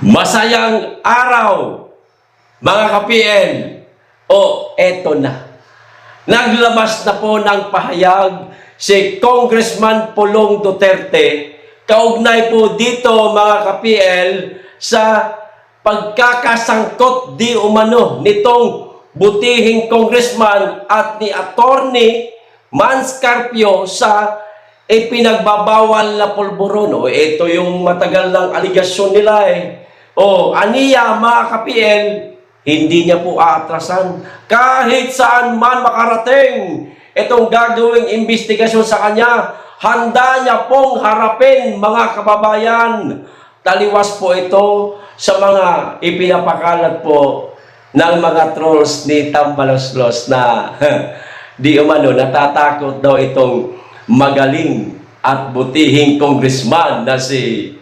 Masayang araw, mga ka-PN. O, eto na. Naglabas na po ng pahayag si Congressman Pulong Duterte kaugnay po dito, mga ka-PL, sa pagkakasangkot di umano nitong butihing congressman at ni Attorney Mans Carpio sa ipinagbabawal na pulburon. O, ito yung matagal ng aligasyon nila eh. O, aniya, mga ka-PL, hindi niya po aatrasan. Kahit saan man makarating itong gagawing investigasyon sa kanya, handa niya pong harapin, mga kababayan. Taliwas po ito sa mga ipinapakalat po ng mga trolls ni Tambaloslos na di umano natatakot daw itong magaling at butihing congressman na si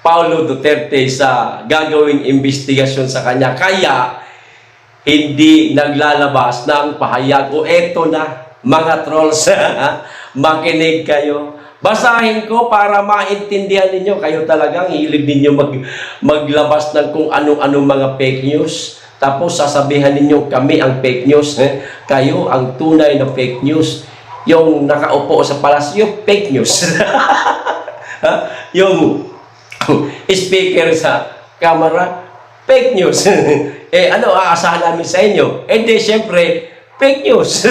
Paulo Duterte sa gagawing investigasyon sa kanya. Kaya hindi naglalabas ng pahayag. O eto na, mga trolls, makinig kayo. Basahin ko para maintindihan ninyo. Kayo talagang hilig ninyo maglabas ng kung anong-anong mga fake news. Tapos sasabihan ninyo kami ang fake news. Kayo ang tunay na fake news. Yung nakaupo sa palasyo, fake news. Yung speaker sa camera, fake news. Ano aasahan namin sa inyo? Di, syempre, fake news.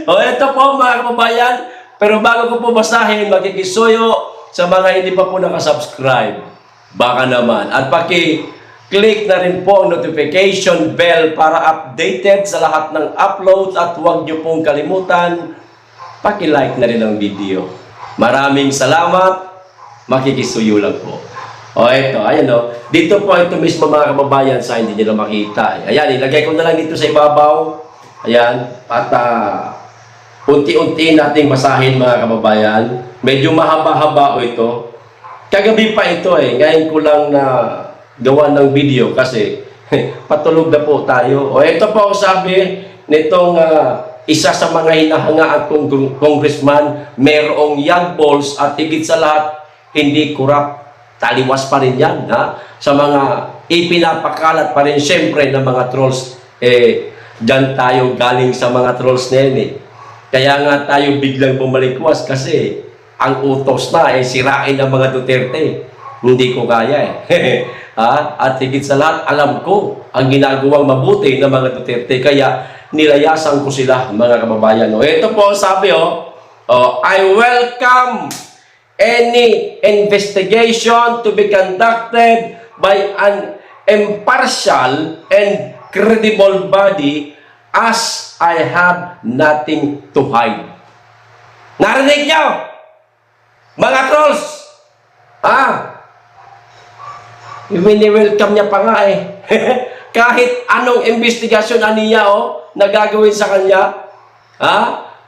O, ito po, mga kababayan. Pero bago ko po basahin, makikisuyo sa mga hindi pa po nakasubscribe. Baka naman. At paki-click na rin po ang notification bell para updated sa lahat ng uploads. At huwag nyo pong kalimutan, paki-like na rin ang video. Maraming salamat. Makikisuyo lang po. O, ito, ayan o. Dito po ito mismo, mga kababayan, sa hindi nyo na makita. Ayan, ilagay ko na lang dito sa ibabaw. Ayan, at unti-unti nating basahin, mga kababayan. Medyo mahaba-haba o ito. Kagabi pa ito eh. Ngayon ko lang na gawa ng video kasi patulog na po tayo. O, ito po ang sabi nitong isa sa mga hinahangaan kong congressman, merong young balls at higit sa lahat, hindi corrupt. Taliwas pa rin yan, ha? Sa mga ipinapakalat pa rin, syempre, ng mga trolls. Dyan tayo galing sa mga trolls na yan, eh. Kaya nga tayo biglang bumalikwas kasi ang utos na, sirain ang mga Duterte. Hindi ko kaya, eh. Ha? At higit sa lahat, alam ko ang ginagawang mabuti ng mga Duterte. Kaya nilayasan ko sila, mga kababayan. O, ito po sabi, I welcome any investigation to be conducted by an impartial and credible body as I have nothing to hide. Narinig nyo? Mga trolls! Wini-welcome niya pa nga eh. Kahit anong investigasyon aniya na gagawin sa kanya,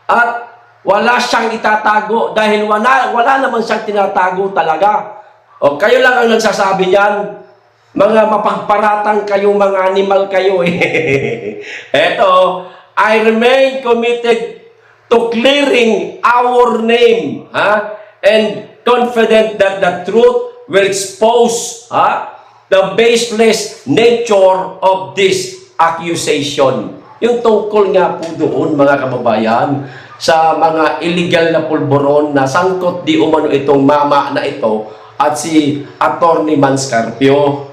at wala siyang itatago dahil wala naman siyang tinatago talaga. O, kayo lang ang nagsasabi niyan. Mga mapagparatang kayong mga animal kayo eh. Eto, I remain committed to clearing our name, and confident that the truth will expose the baseless nature of this accusation. Yung tungkol nga po doon, mga kababayan, sa mga illegal na pulburon na sangkot di umano itong mama na ito at si Attorney Mans Carpio.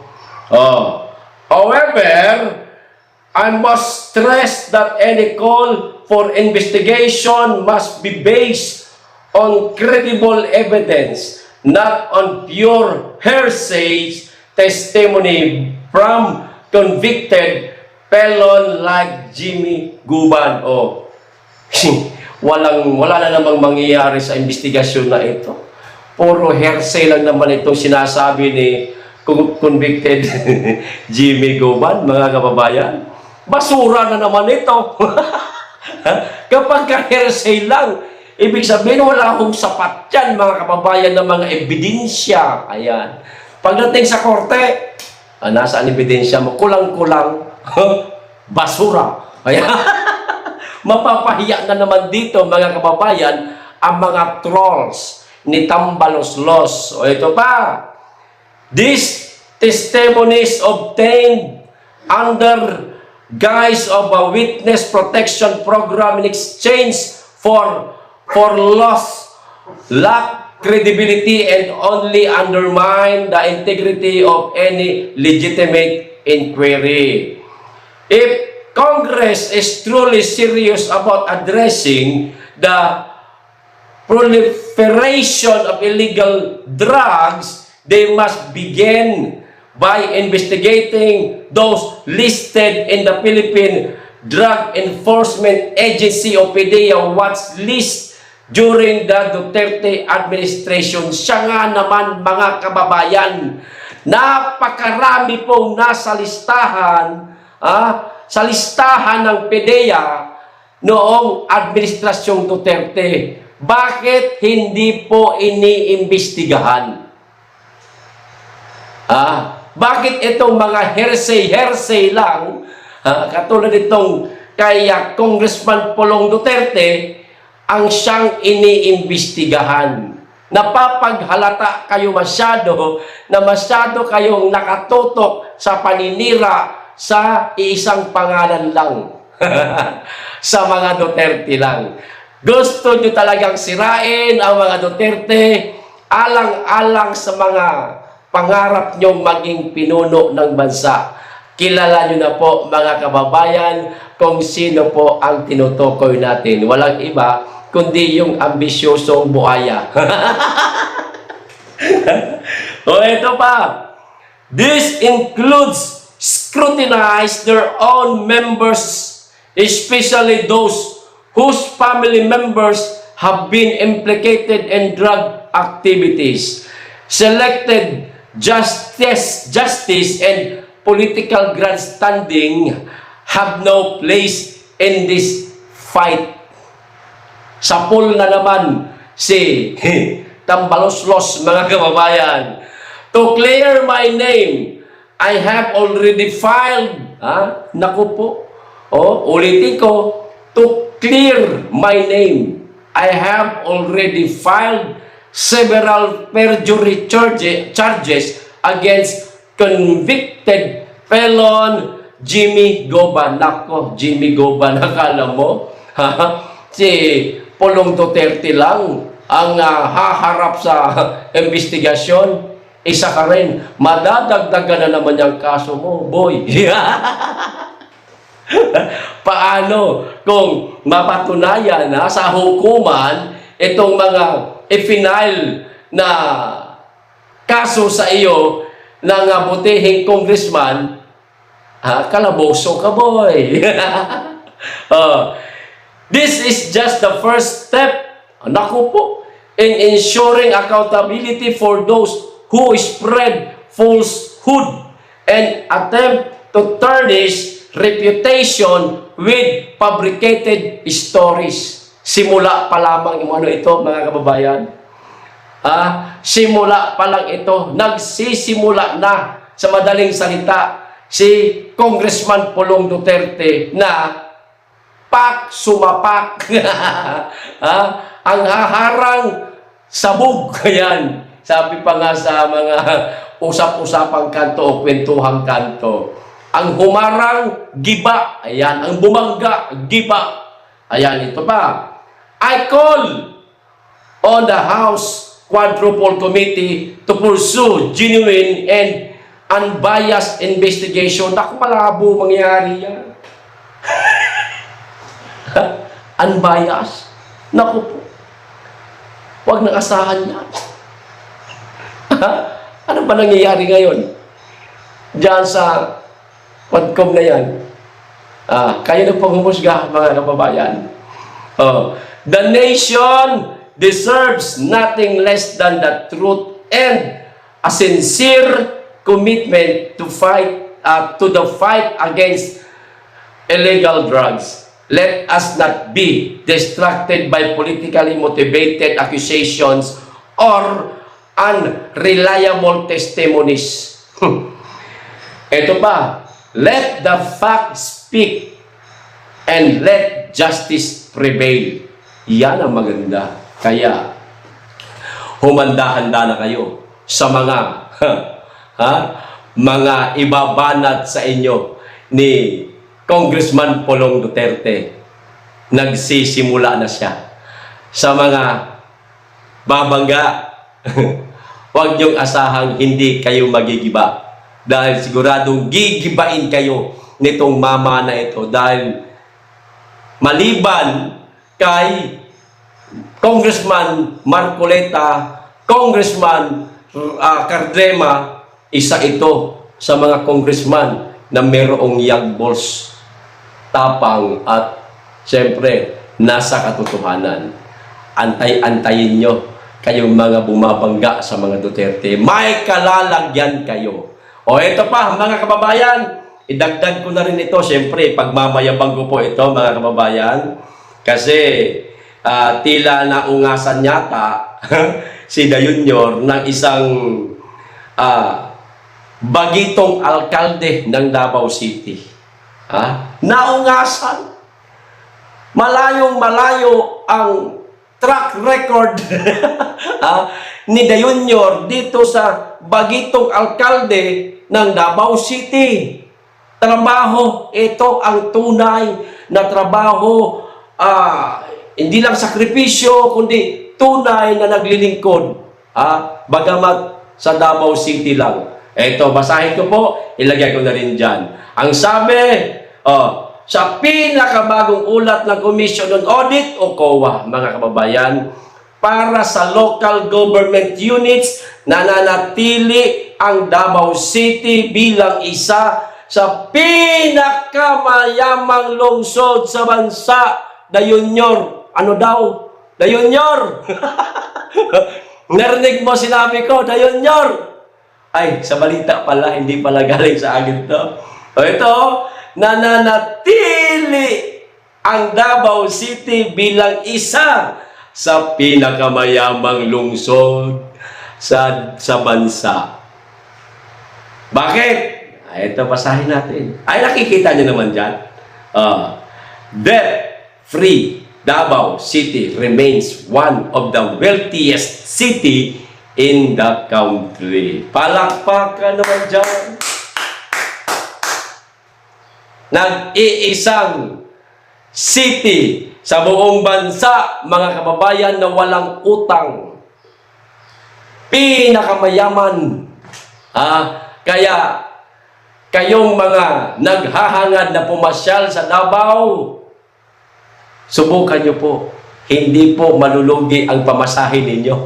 However, I must stress that any call for investigation must be based on credible evidence, not on pure hearsay testimony from convicted felon like Jimmy Guban. Wala na namang mangyayari sa investigasyon na ito. Puro hearsay lang naman itong sinasabi ni convicted Jimmy Guban, mga kababayan. Basura na naman ito. Kapag ka-hearsay lang, ibig sabihin wala akong sapat yan, mga kababayan, ng mga ebidensya. Ayan. Pagdating sa korte, nasaan ebidensya mo? Kulang-kulang. Basura. Ayan. Mapapahiya na naman dito, mga kababayan, ang mga trolls ni Tambaloslos. O ito pa, this testimonies obtained under guise of a witness protection program in exchange for loss, lack credibility, and only undermine the integrity of any legitimate inquiry. If Congress is truly serious about addressing the proliferation of illegal drugs, they must begin by investigating those listed in the Philippine Drug Enforcement Agency o PDEA watch list during the Duterte administration. Siya nga naman, mga kababayan, napakarami pong nasa listahan, sa listahan ng PDEA noong administrasyong Duterte. Bakit hindi po iniimbestigahan? Bakit itong mga hearsay lang, katulad itong kay Congressman Pulong Duterte, ang siyang iniimbestigahan? Napapaghalata kayo masyado na masyado kayong nakatutok sa paninira sa isang pangalan lang. Sa mga Duterte lang. Gusto nyo talagang sirain ang mga Duterte alang-alang sa mga pangarap nyo maging pinuno ng bansa. Kilala nyo na po, mga kababayan, kung sino po ang tinutukoy natin. Walang iba kundi yung ambisyosong buhaya. O ito pa. This includes scrutinize their own members, especially those whose family members have been implicated in drug activities. Selected justice and political grandstanding have no place in this fight. Sa pool na naman si Tambaloslos, mga kababayan. To clear my name, I have already filed. Naku po. Ulitin ko. To clear my name, I have already filed several perjury charges against convicted felon Jimmy Goban. Nako, Jimmy Goban, nakala mo? Si Pulong Duterte lang ang haharap sa investigasyon. Isa ka rin, madadagdagan na naman yung kaso mo, boy. Paano kung mapatunayan sa hukuman itong mga i-final na kaso sa iyo ng butihing congressman, kalaboso ka, boy. This is just the first step, naku po, in ensuring accountability for those who spread falsehood and attempt to tarnish reputation with fabricated stories. Simula pa lamang yung ito, mga kababayan. Simula pa lang ito. Nagsisimula na, sa madaling salita, si Congressman Pulong Duterte na sumapak. Ang haharang sabog. Ayan. Sabi pa nga sa mga usap-usapang kanto o kwentuhang kanto. Ang humarang, giba. Ayan. Ang bumangga, giba. Ayan, ito pa. I call on the House Quadruple Committee to pursue genuine and unbiased investigation. Naku, malabo mangyari yan. Unbiased? Naku po. Huwag nang asahan yan. Ano ba nangyayari ngayon? Diyan sa Quadcom na yan. Kayo na pong humusga, mga kababayan. The nation deserves nothing less than the truth and a sincere commitment to the fight against illegal drugs. Let us not be distracted by politically motivated accusations or unreliable testimonies. Ito pa, let the facts speak and let justice prevail. Yan ang maganda. Kaya, humanda-handa na kayo sa mga mga ibabanat sa inyo ni Congressman Polong Duterte. Nagsisimula na siya sa mga babangga. Huwag niyong asahang hindi kayo magigiba dahil siguradong gigibain kayo nitong mama na ito dahil maliban kay Congressman Marcoleta, Congressman Cardrema, isa ito sa mga congressman na mayroong young balls, tapang at siyempre nasa katotohanan. Antay-antayin nyo kayong mga bumabangga sa mga Duterte. May kalalagyan kayo. O ito pa mga kababayan, idagdag ko na rin ito. Siyempre, pagmamayabang ko po ito mga kababayan. Kasi tila naungasan yata si Dayunyor ng isang bagitong alkalde ng Davao City. Naungasan. Malayong-malayo ang track record ni Dayunyor dito sa bagitong alkalde ng Davao City. Trabaho, ito ang tunay na trabaho, hindi lang sakripisyo, kundi tunay na naglilingkod. Bagamat sa Davao City lang. Ito, basahin ko po, ilagay ko na rin dyan. Ang sabi, sa pinakabagong ulat ng Commission on Audit o COA, mga kababayan, para sa local government units, nananatili ang Davao City bilang isa sa pinakamayamang lungsod sa bansa. Dayunyor. Ano daw? Dayunyor. Narinig mo sinabi ko, Dayunyor. Ay, sa balita pala, hindi pala galing sa akin to. Ito, nananatili ang Davao City bilang isa sa pinakamayamang lungsod sa bansa. Bakit? Ito, basahin natin. Ay, nakikita nyo naman dyan. Debt-free Davao City remains one of the wealthiest city in the country. Palakpakan naman dyan. Nag-iisang city sa buong bansa, mga kababayan, na walang utang. Pinakamayaman. Kaya, kayong mga naghahangad na pumasyal sa Davao, subukan nyo po. Hindi po malulugi ang pamasahin ninyo.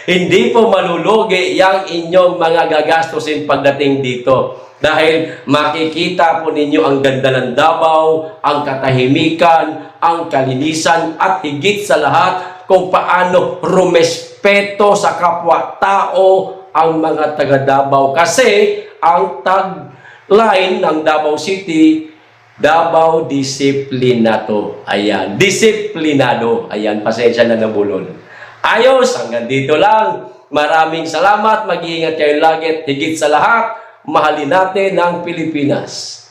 Hindi po malulugi yung inyong mga gagastusin pagdating dito. Dahil makikita po ninyo ang ganda ng Davao, ang katahimikan, ang kalinisan, at higit sa lahat kung paano rumespeto sa kapwa-tao ang mga taga-Davao. Kasi ang tagline ng Davao City, Davao Disiplinado. Ayan, disiplinado. Ayan, pasensya na nabulol. Ayos, hanggang dito lang. Maraming salamat. Mag-iingat kayo lagi at higit sa lahat, mahalin natin ang Pilipinas.